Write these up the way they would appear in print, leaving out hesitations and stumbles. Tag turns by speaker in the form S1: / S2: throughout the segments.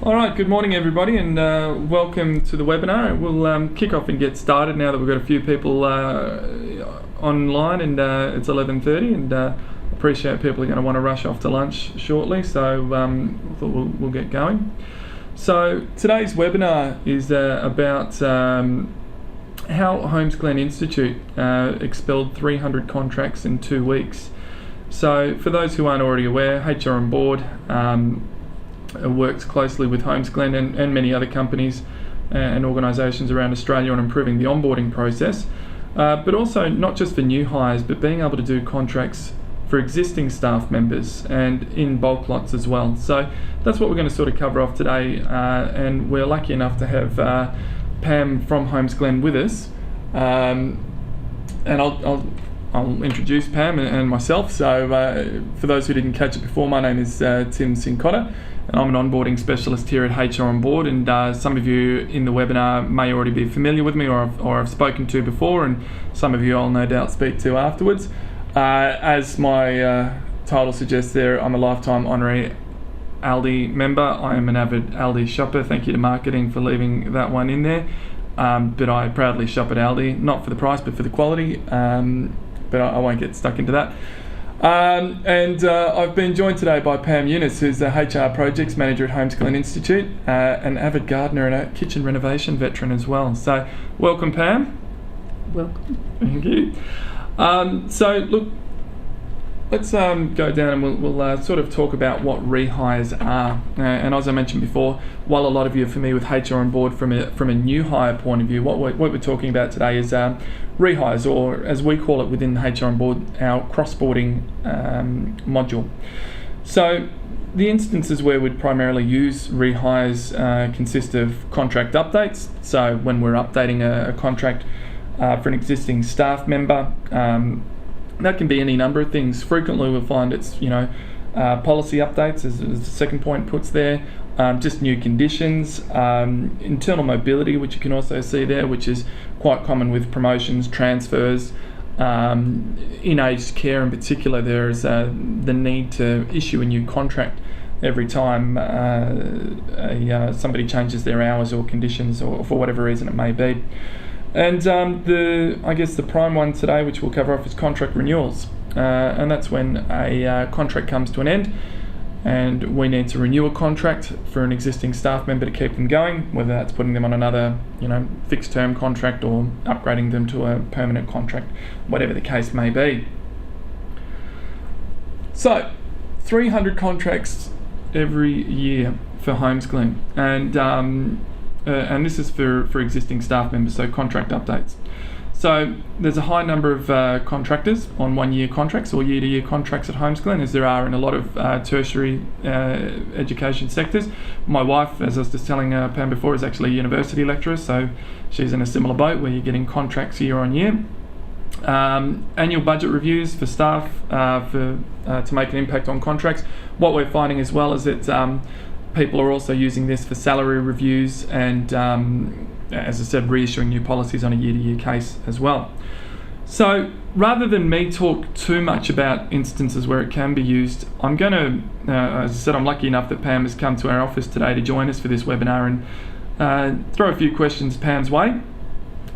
S1: All right, good morning everybody, and welcome to the webinar. We'll kick off and get started now that we've got a few people online, and it's 11:30, and appreciate people are going to want to rush off to lunch shortly, so thought we'll get going. So today's webinar is about how Holmesglen Institute expelled 300 contracts in 2 weeks. So for those who aren't already aware, HROnboard works closely with Holmesglen and many other companies and organisations around Australia on improving the onboarding process, but also not just for new hires, but being able to do contracts for existing staff members and in bulk lots as well. So that's what we're going to sort of cover off today, and we're lucky enough to have Pam from Holmesglen with us, and I'll introduce Pam and myself. So for those who didn't catch it before, my name is Tim Sincotta, and I'm an onboarding specialist here at HROnboard, and some of you in the webinar may already be familiar with me or I've spoken to before, and some of you I'll no doubt speak to afterwards. As my title suggests there, I'm a lifetime honorary Aldi member. I am an avid Aldi shopper. Thank you to marketing for leaving that one in there. But I proudly shop at Aldi, not for the price but for the quality, but I won't get stuck into that. I've been joined today by Pam Younes, who's the HR Projects Manager at Holmesglen Institute, an avid gardener and a kitchen renovation veteran as well. So welcome, Pam.
S2: Welcome.
S1: Thank you. So look, let's go down and we'll sort of talk about what rehires are. And as I mentioned before, while a lot of you are familiar with HROnboard from a new hire point of view, what we're talking about today is rehires, or as we call it within HROnboard, our cross-boarding module. So the instances where we'd primarily use rehires consist of contract updates. So when we're updating a contract for an existing staff member, that can be any number of things. Frequently we'll find it's policy updates, as the second point puts there, just new conditions, internal mobility, which you can also see there, which is quite common with promotions, transfers. In aged care in particular, there is the need to issue a new contract every time somebody changes their hours or conditions, or for whatever reason it may be. And I guess the prime one today, which we'll cover off, is contract renewals, and that's when a contract comes to an end and we need to renew a contract for an existing staff member to keep them going, whether that's putting them on another fixed term contract or upgrading them to a permanent contract, whatever the case may be. So 300 contracts every year for Holmesglen, and this is for existing staff members, so contract updates. So there's a high number of contractors on 1 year contracts or year-to-year contracts at Holmesglen, as there are in a lot of tertiary education sectors. My wife, as I was just telling Pam before, is actually a university lecturer, so she's in a similar boat where you're getting contracts year on year. Annual budget reviews for staff to make an impact on contracts. What we're finding as well is that people are also using this for salary reviews and, as I said, reissuing new policies on a year-to-year case as well. So rather than me talk too much about instances where it can be used, I'm going to, as I said, I'm lucky enough that Pam has come to our office today to join us for this webinar, and throw a few questions Pam's way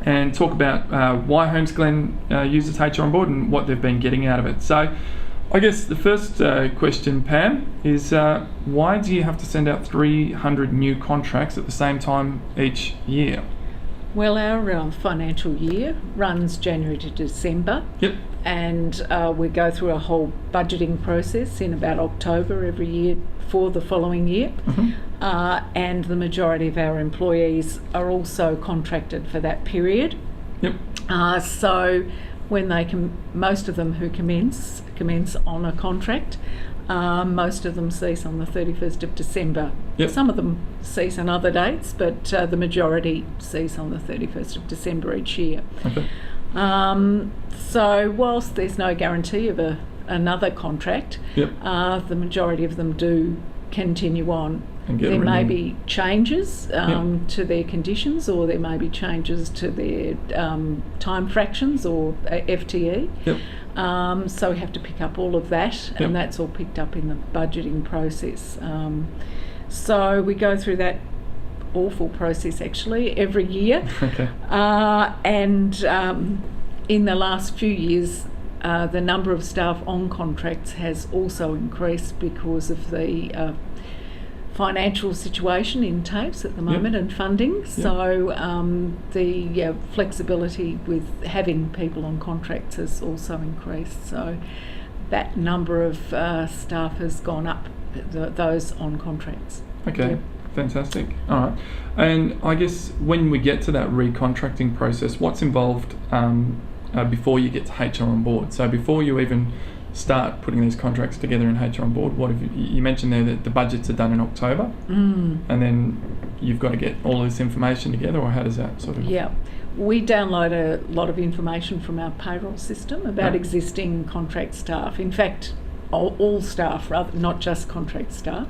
S1: and talk about why Holmesglen uses HROnboard and what they've been getting out of it. So I guess the first question, Pam, is why do you have to send out 300 new contracts at the same time each year?
S2: Well, our financial year runs January to December.
S1: Yep.
S2: And we go through a whole budgeting process in about October every year for the following year.
S1: Mm-hmm.
S2: And the majority of our employees are also contracted for that period.
S1: Yep.
S2: So when they most of them who commence on a contract, most of them cease on the 31st of December.
S1: Yep.
S2: Some of them cease on other dates, but the majority cease on the 31st of December each year.
S1: Okay.
S2: So whilst there's no guarantee of another contract,
S1: Yep.
S2: The majority of them do continue on.
S1: There
S2: may be changes to their conditions, or there may be changes to their time fractions or FTE.
S1: Yep.
S2: So we have to pick up all of that, and that's all picked up in the budgeting process. So we go through that awful process actually every year.
S1: Okay.
S2: And in the last few years, the number of staff on contracts has also increased because of the financial situation in TAFEs at the moment and funding. So the flexibility with having people on contracts has also increased. So that number of staff has gone up, those on contracts.
S1: Okay.
S2: Yep.
S1: Fantastic. All right. And I guess when we get to that recontracting process, what's involved before you get to HROnboard? So before you even start putting these contracts together in HROnboard, what have you mentioned there that the budgets are done in October, and then you've got to get all this information together, or how does that sort of?
S2: Yeah, we download a lot of information from our payroll system about existing contract staff. In fact, all staff, rather not just contract staff,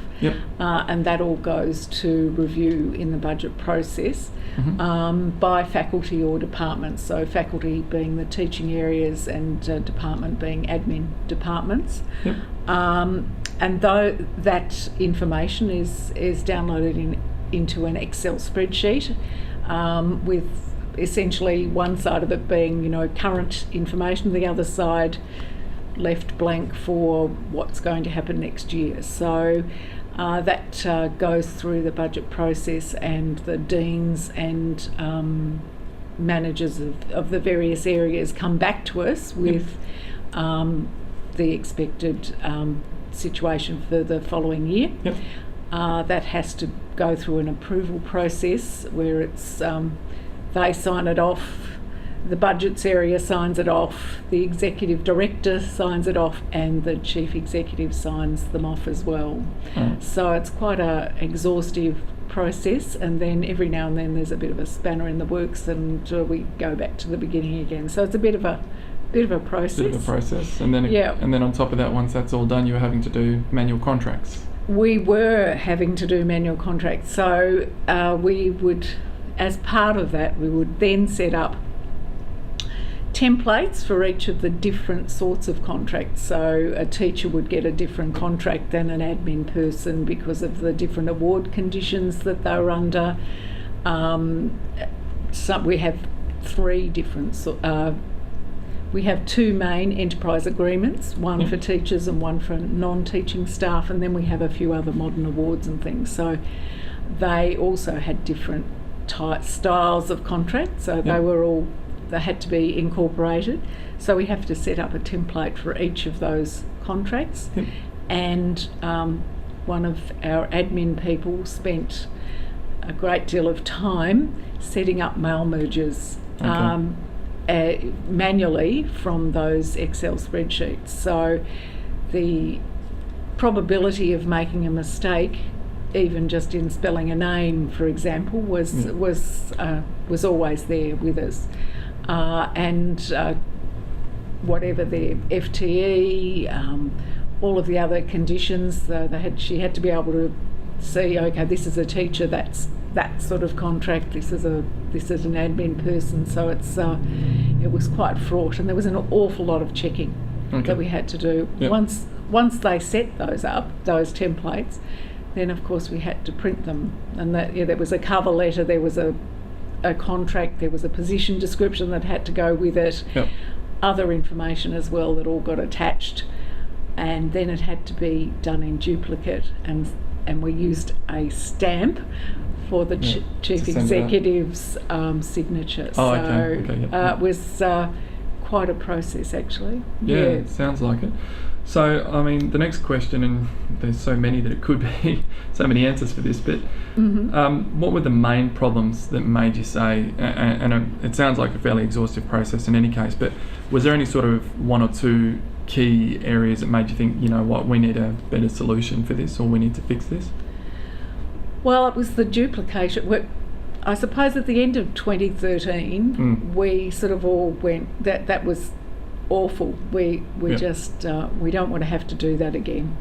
S2: and that all goes to review in the budget process by faculty or departments. So faculty being the teaching areas and department being admin departments. And though that information is downloaded into an Excel spreadsheet with essentially one side of it being current information, the other side left blank for what's going to happen next year. So that goes through the budget process, and the deans and managers of the various areas come back to us with the expected situation for the following year. That has to go through an approval process where it's they sign it off, the budgets area signs it off, the executive director signs it off, and the chief executive signs them off as well. So it's quite a exhaustive process, and then every now and then there's a bit of a spanner in the works, and we go back to the beginning again. So it's a bit of a process.
S1: And then and then on top of that, once that's all done, you're having to do manual contracts.
S2: We were having to do manual contracts. So we would, as part of that, we would then set up templates for each of the different sorts of contracts. So a teacher would get a different contract than an admin person because of the different award conditions that they're under. So we have three different we have two main enterprise agreements, one for teachers and one for non-teaching staff, and then we have a few other modern awards and things. So they also had different styles of contracts, so they had to be incorporated. So we have to set up a template for each of those contracts. And one of our admin people spent a great deal of time setting up mail mergers manually from those Excel spreadsheets. So the probability of making a mistake, even just in spelling a name, for example, was always there with us. And whatever their FTE, all of the other conditions, she had to be able to see, okay, this is a teacher, that's that sort of contract, this is an admin person. So it was quite fraught, and there was an awful lot of checking that we had to do. Once they set those up, those templates, then of course we had to print them, and there was a cover letter, there was a contract, there was a position description that had to go with it, other information as well that all got attached, and then it had to be done in duplicate, and we used a stamp for the chief executive's signature. It was quite a process actually.
S1: It sounds like it. So, I mean, the next question, and there's so many that it could be, so many answers for this, but what were the main problems that made you say, and it sounds like a fairly exhaustive process in any case, but was there any sort of one or two key areas that made you think, you know what, we need a better solution for this, or we need to fix this?
S2: Well, it was the duplication. I suppose at the end of 2013, we sort of all went, that was awful. We just we don't want to have to do that again.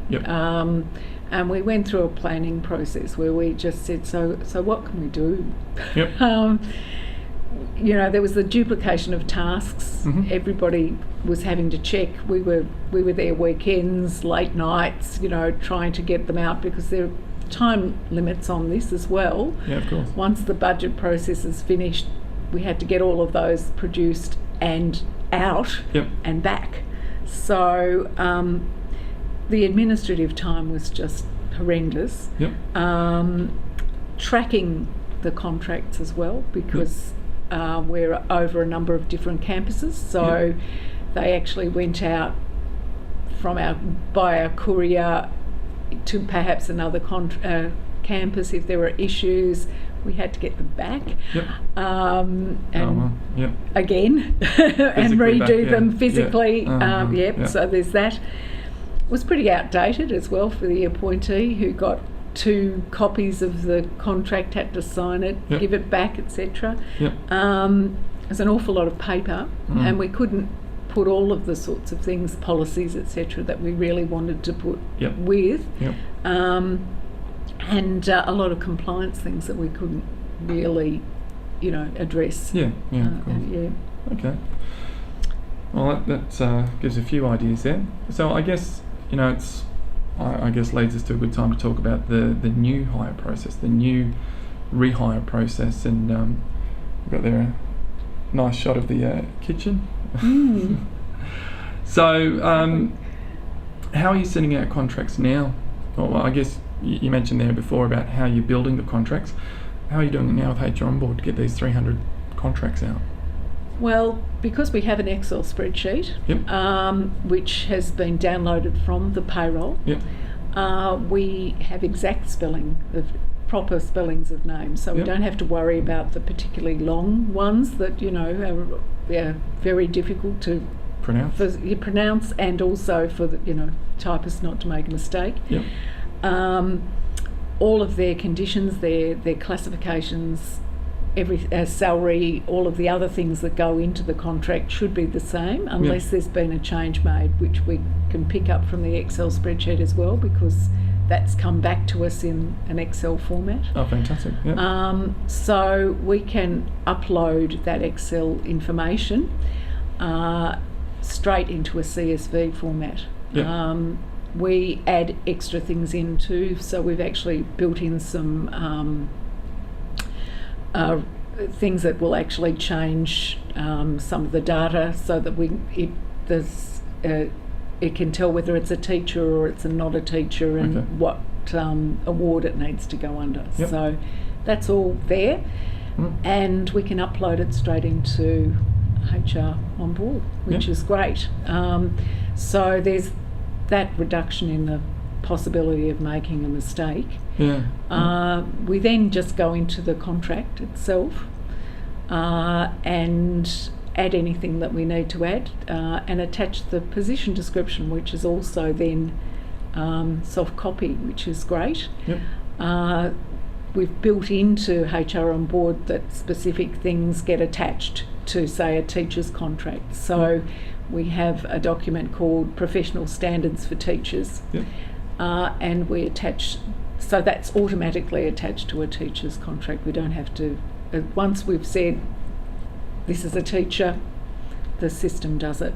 S2: And we went through a planning process where we just said, so what can we do? There was the duplication of tasks. Everybody was having to check. We were there weekends, late nights, trying to get them out, because time limits on this as well.
S1: Yeah, of course.
S2: Once the budget process is finished, we had to get all of those produced and out and back. So the administrative time was just horrendous. Tracking the contracts as well, because we're over a number of different campuses, so they actually went out by our courier to perhaps another campus. If there were issues, we had to get them back and again and redo them physically. So there's that. It was pretty outdated as well for the appointee, who got 2 copies of the contract, had to sign it, give it back, etc. There's an awful lot of paper, and we couldn't put all of the sorts of things, policies, etc., that we really wanted to put with, and a lot of compliance things that we couldn't really, address.
S1: Of course. Okay. Well, that gives a few ideas there. So I guess it's. I guess leads us to a good time to talk about the new hire process, the new rehire process, and we've got there a nice shot of the kitchen. So how are you sending out contracts now? Well, I guess you mentioned there before about how you're building the contracts. How are you doing it now with HROnboard to get these 300 contracts out?
S2: Well, because we have an Excel spreadsheet, which has been downloaded from the payroll, we have exact proper spellings of names, so we don't have to worry about the particularly long ones that are very difficult to pronounce, and also for the typists not to make a mistake. All of their conditions, their classifications, salary, all of the other things that go into the contract should be the same, unless there's been a change made, which we can pick up from the Excel spreadsheet as well, because that's come back to us in an Excel format.
S1: Oh, fantastic.
S2: So we can upload that Excel information straight into a CSV format. We add extra things in too, so we've actually built in some things that will actually change some of the data, so that it can tell whether it's a teacher or it's not a teacher, and what award it needs to go under. So that's all there, and we can upload it straight into HROnboard, which is great. So there's that reduction in the possibility of making a mistake. We then just go into the contract itself and add anything that we need to add, and attach the position description, which is also then soft copy, which is great. We've built into HROnboard that specific things get attached to, say, a teacher's contract. So we have a document called Professional Standards for Teachers, and we attach, so that's automatically attached to a teacher's contract. We don't have to, once we've said this is a teacher, the system does it.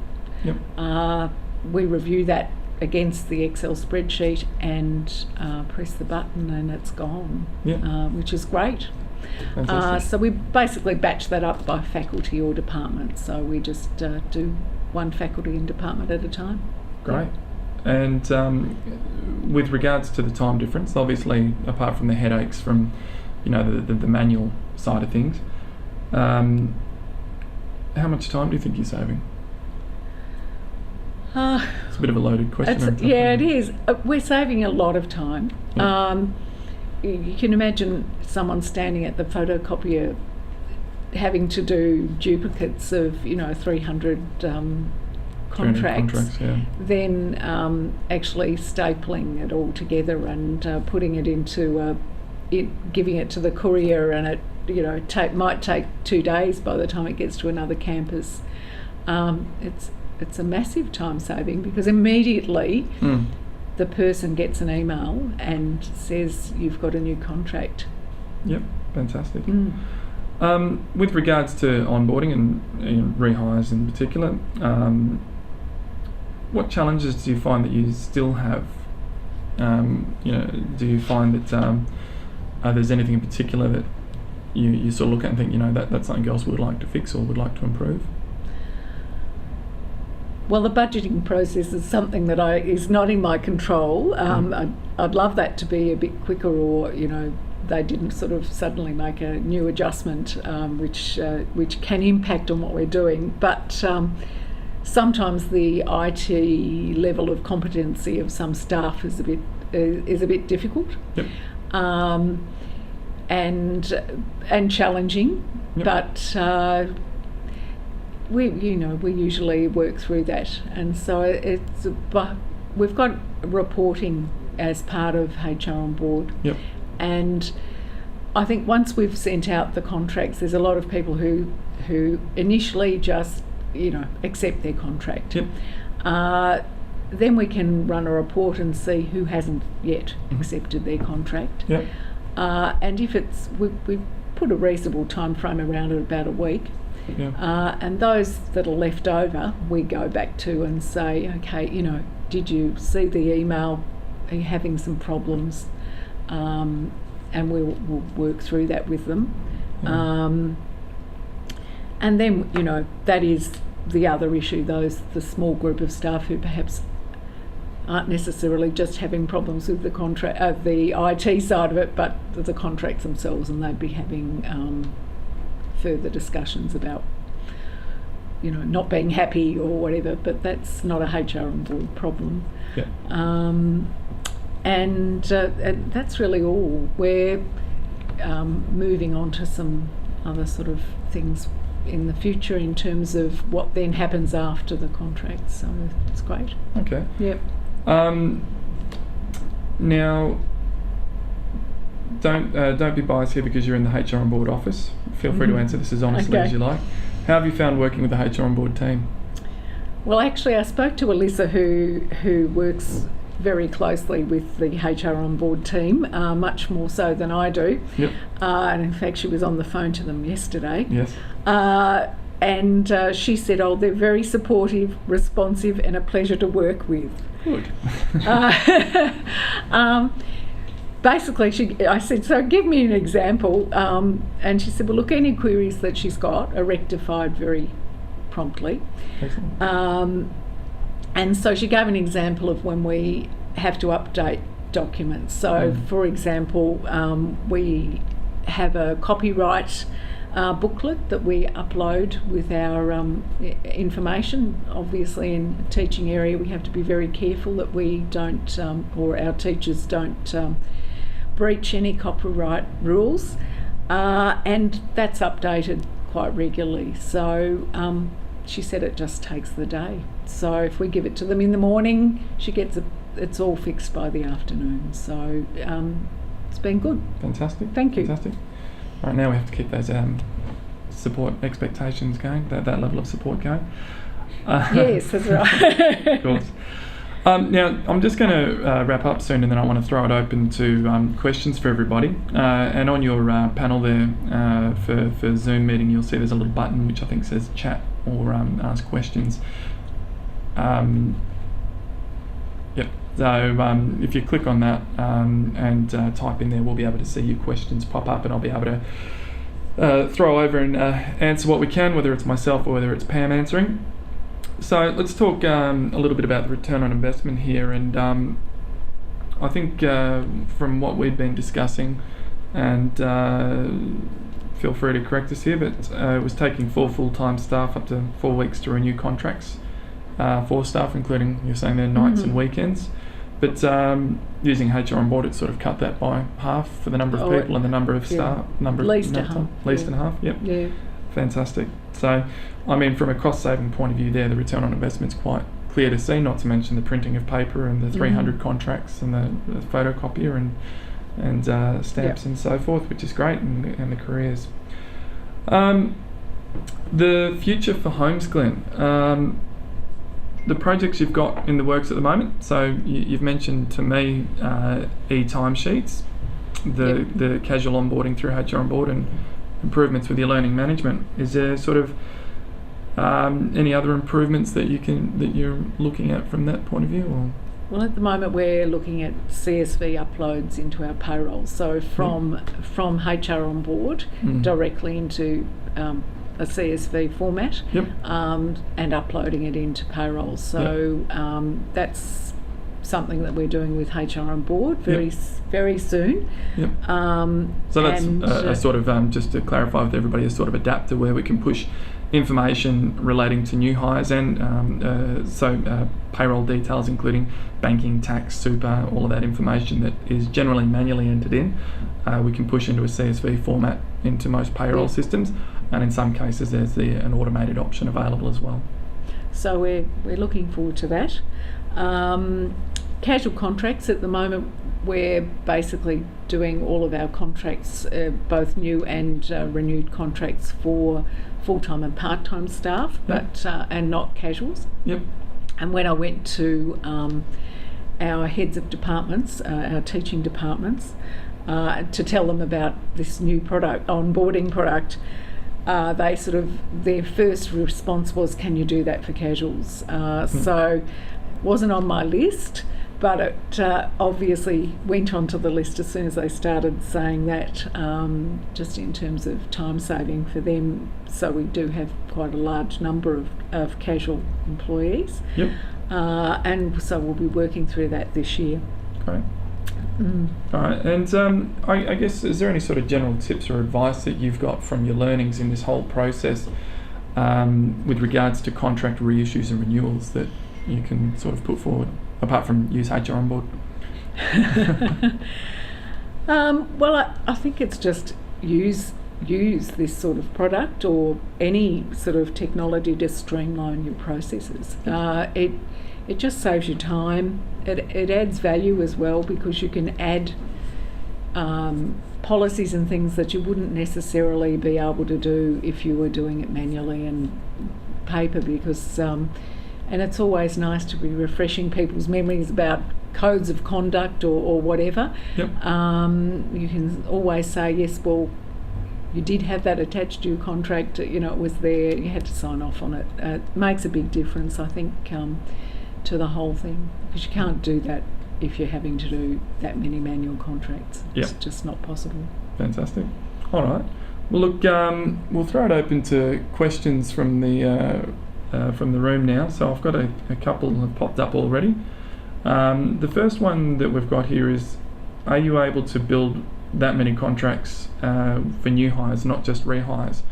S2: We review that against the Excel spreadsheet and press the button, and it's gone, which is great. So we basically batch that up by faculty or department, so we just do one faculty and department at a time.
S1: Great. And with regards to the time difference, obviously, apart from the headaches from the manual side of things, how much time do you think you're saving? It's a bit of a loaded question.
S2: It is. We're saving a lot of time. You can imagine someone standing at the photocopier having to do duplicates of 300 contracts, then actually stapling it all together and putting it into giving it to the courier, and it might take 2 days by the time it gets to another campus. It's a massive time saving, because immediately the person gets an email and says you've got a new contract.
S1: Fantastic. With regards to onboarding and rehires in particular, what challenges do you find that you still have Do you find that there's anything in particular that you sort of look at and think, that's something else we'd like to fix or would like to improve?
S2: Well, the budgeting process is something that is not in my control. I'd love that to be a bit quicker, or they didn't sort of suddenly make a new adjustment, which can impact on what we're doing. But sometimes the IT level of competency of some staff is a bit difficult,
S1: yep.
S2: and challenging.
S1: Yep.
S2: But we usually work through that, and so we've got reporting as part of HROnboard.
S1: Yep.
S2: And I think once we've sent out the contracts, there's a lot of people who initially just accept their contract.
S1: Yep.
S2: Then we can run a report and see who hasn't yet accepted their contract.
S1: Yep.
S2: And if we put a reasonable time frame around it, about a week.
S1: Yeah.
S2: And those that are left over, we go back to and say, okay, did you see the email? Are you having some problems? And we'll work through that with them.
S1: Yeah.
S2: And then, that is the other issue, the small group of staff who perhaps aren't necessarily just having problems with the contract, the IT side of it, but the contracts themselves, and they'd be having further discussions about not being happy or whatever, but that's not a HROnboard problem.
S1: Yeah.
S2: And that's really all. We're moving on to some other sort of things in the future in terms of what then happens after the contract, so it's great.
S1: Okay.
S2: Yep.
S1: Now, don't be biased here because you're in the HROnboard office. Feel free to answer this as honestly as you like. How have you found working with the HROnboard team?
S2: Well, actually, I spoke to Alyssa, who works very closely with the HROnboard team, much more so than I do.
S1: Yep.
S2: And in fact, she was on the phone to them yesterday.
S1: Yes.
S2: And she said, they're very supportive, responsive, and a pleasure to work with.
S1: Good.
S2: Basically, I said, so give me an example. And she said, well, look, any queries that she's got are rectified very promptly.
S1: Excellent.
S2: And so she gave an example of when we have to update documents. So, for example, we have a copyright booklet that we upload with our information. Obviously, in the teaching area, we have to be very careful that we don't, or our teachers don't breach any copyright rules. And that's updated quite regularly. So she said it just takes the day. So if we give it to them in the morning, it's all fixed by the afternoon. So it's been good.
S1: Fantastic.
S2: Thank you.
S1: Fantastic. Right, now we have to keep those support expectations going, that level of support going.
S2: Yes, that's right.
S1: Of course. Now, I'm just going to wrap up soon, and then I want to throw it open to questions for everybody. And on your panel there for Zoom meeting, you'll see there's a little button which I think says chat or ask questions. Yep. So if you click on that and type in there, we'll be able to see your questions pop up, and I'll be able to throw over and answer what we can, whether it's myself or whether it's Pam answering. So let's talk a little bit about the return on investment here, and I think from what we've been discussing, and feel free to correct us here, but it was taking 4 full-time staff up to 4 weeks to renew contracts for staff, including, you're saying there, nights and weekends. But using HROnboard, it sort of cut that by half for the number of people and the number of staff.
S2: Least a half.
S1: Least and a half, yep.
S2: Yeah.
S1: Fantastic. So, I mean, from a cost-saving point of view there, the return on investment's quite clear to see, not to mention the printing of paper and the 300 contracts and the photocopier and stamps and so forth, which is great, and the careers. The future for Holmesglen. The projects you've got in the works at the moment, so you've mentioned to me e-timesheets, the casual onboarding through HROnboard, and improvements with your learning management. Is there sort of any other improvements that you're looking at from that point of view? Or?
S2: Well, at the moment we're looking at CSV uploads into our payroll. So from HROnboard directly into a CSV format, and uploading it into payroll. So that's something that we're doing with HROnboard very soon.
S1: So that's a sort of, just to clarify with everybody, a sort of adapter where we can push information relating to new hires and payroll details, including banking, tax, super, all of that information that is generally manually entered in. We can push into a CSV format into most payroll systems, and in some cases there's an automated option available as well.
S2: So we're looking forward to that. Casual contracts, at the moment we're basically doing all of our contracts, both new and renewed contracts for full-time and part-time staff, but and not casuals. And when I went to our heads of departments, our teaching departments, to tell them about this new product, onboarding product, they sort of, their first response was, can you do that for casuals? So it wasn't on my list, but it obviously went onto the list as soon as they started saying that, just in terms of time saving for them. So we do have quite a large number of casual employees. And so we'll be working through that this year.
S1: Great. All right, and I guess, is there any sort of general tips or advice that you've got from your learnings in this whole process with regards to contract reissues and renewals that you can sort of put forward, apart from use HROnboard?
S2: Well, I think it's just use this sort of product or any sort of technology to streamline your processes. It just saves you time. It adds value as well, because you can add policies and things that you wouldn't necessarily be able to do if you were doing it manually and paper, because and it's always nice to be refreshing people's memories about codes of conduct or whatever. You can always say, yes, well, you did have that attached to your contract, it was there, you had to sign off on it. It makes a big difference, I think, to the whole thing, because you can't do that if you're having to do that many manual contracts. It's just not possible.
S1: Fantastic. All right. Well, look, we'll throw it open to questions from the room now. So I've got a couple have popped up already. The first one that we've got here is, are you able to build that many contracts for new hires, not just rehires?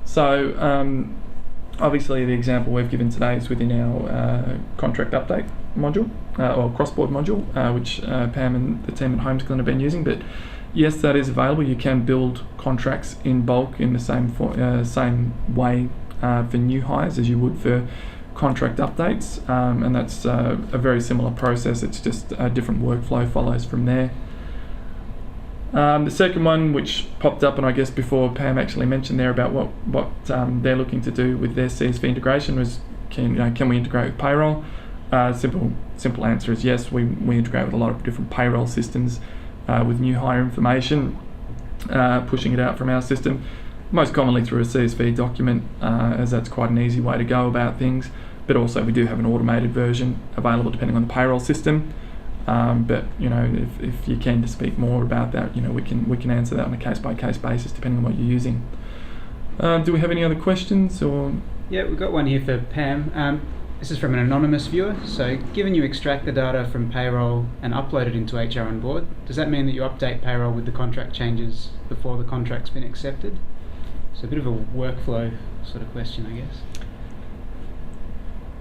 S1: So obviously the example we've given today is within our contract update module, or cross-board module, which Pam and the team at Holmesglen have been using. But yes, that is available. You can build contracts in bulk in the same way for new hires as you would for contract updates, and that's a very similar process. It's just a different workflow follows from there. The second one, which popped up, and I guess before Pam actually mentioned there about what they're looking to do with their CSV integration, was can we integrate with payroll? Simple answer is yes. We integrate with a lot of different payroll systems with new hire information, pushing it out from our system, most commonly through a CSV document, as that's quite an easy way to go about things. But also we do have an automated version available depending on the payroll system. But if you're keen to speak more about that, we can answer that on a case-by-case basis depending on what you're using. Do we have any other questions? Or
S3: yeah, we've got one here for Pam. This is from an anonymous viewer. So, given you extract the data from payroll and upload it into HROnboard, does that mean that you update payroll with the contract changes before the contract's been accepted? So a bit of a workflow sort of question, I guess.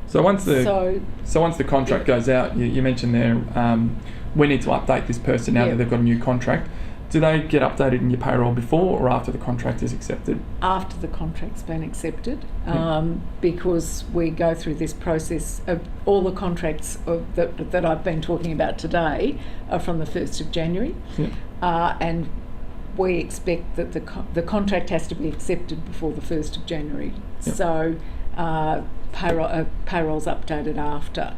S1: So once the contract goes out, you mentioned there, we need to update this person now that they've got a new contract. Do they get updated in your payroll before or after the contract is accepted?
S2: After the contract's been accepted, because we go through this process of all the contracts that I've been talking about today are from the 1st of January, and we expect that the contract has to be accepted before the 1st of January. So payroll's updated after.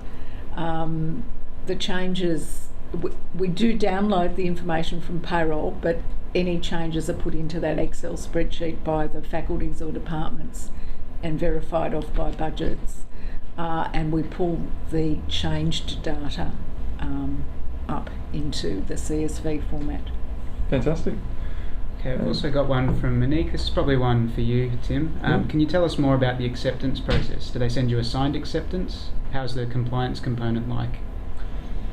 S2: The changes, we do download the information from payroll, but any changes are put into that Excel spreadsheet by the faculties or departments and verified off by budgets, and we pull the changed data up into the CSV format.
S1: Fantastic.
S3: Okay, I've also got one from Monique. This is probably one for you, Tim. Can you tell us more about the acceptance process? Do they send you a signed acceptance? How's the compliance component like?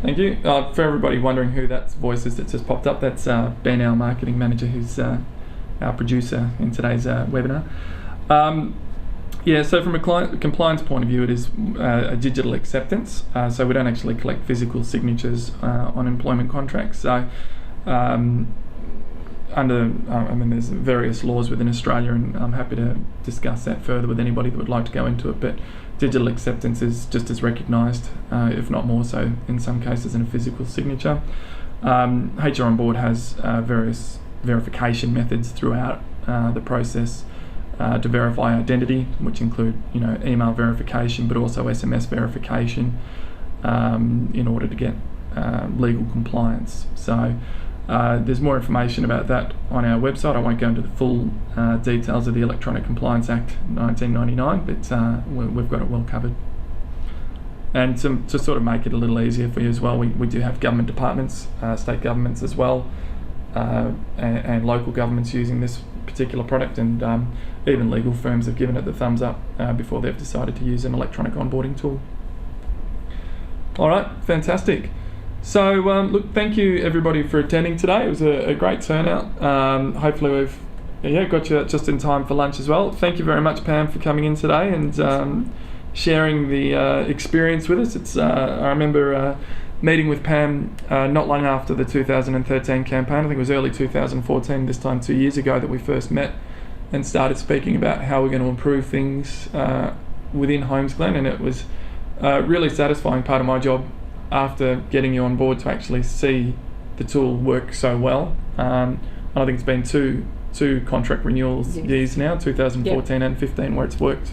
S1: Thank you. For everybody wondering who that voice is that's just popped up, that's Ben, our marketing manager, who's our producer in today's webinar. So from a compliance point of view, it is a digital acceptance. So we don't actually collect physical signatures on employment contracts. So there's various laws within Australia, and I'm happy to discuss that further with anybody that would like to go into it. But digital acceptance is just as recognised, if not more so, in some cases, than a physical signature. HROnboard has various verification methods throughout the process to verify identity, which include email verification, but also SMS verification in order to get legal compliance. So there's more information about that on our website. I won't go into the full details of the Electronic Compliance Act 1999, but we've got it well covered. And to sort of make it a little easier for you as well, we do have government departments, state governments as well, and local governments using this particular product, and even legal firms have given it the thumbs up before they've decided to use an electronic onboarding tool. All right, fantastic. So look, thank you everybody for attending today. It was a great turnout. Hopefully we've got you just in time for lunch as well. Thank you very much, Pam, for coming in today and sharing the experience with us. I remember meeting with Pam not long after the 2013 campaign. I think it was early 2014, this time 2 years ago, that we first met and started speaking about how we're going to improve things within Holmesglen, and it was a really satisfying part of my job after getting you on board to actually see the tool work so well. And I think it's been two contract renewals years now, 2014 and 15, where it's worked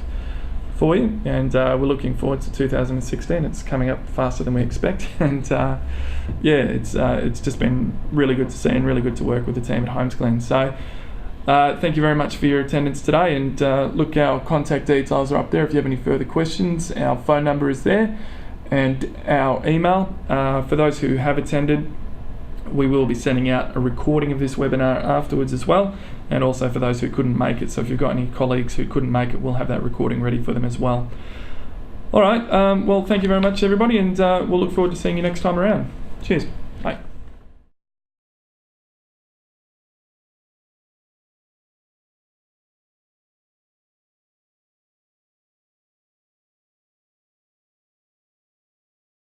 S1: for you, and we're looking forward to 2016. It's coming up faster than we expect, and it's just been really good to see and really good to work with the team at Holmesglen. So thank you very much for your attendance today, and look, our contact details are up there if you have any further questions. Our phone number is there, and our email. For those who have attended, we will be sending out a recording of this webinar afterwards as well, and also for those who couldn't make it. So if you've got any colleagues who couldn't make it, we'll have that recording ready for them as well. All right, well, thank you very much, everybody, and we'll look forward to seeing you next time around. Cheers. Bye.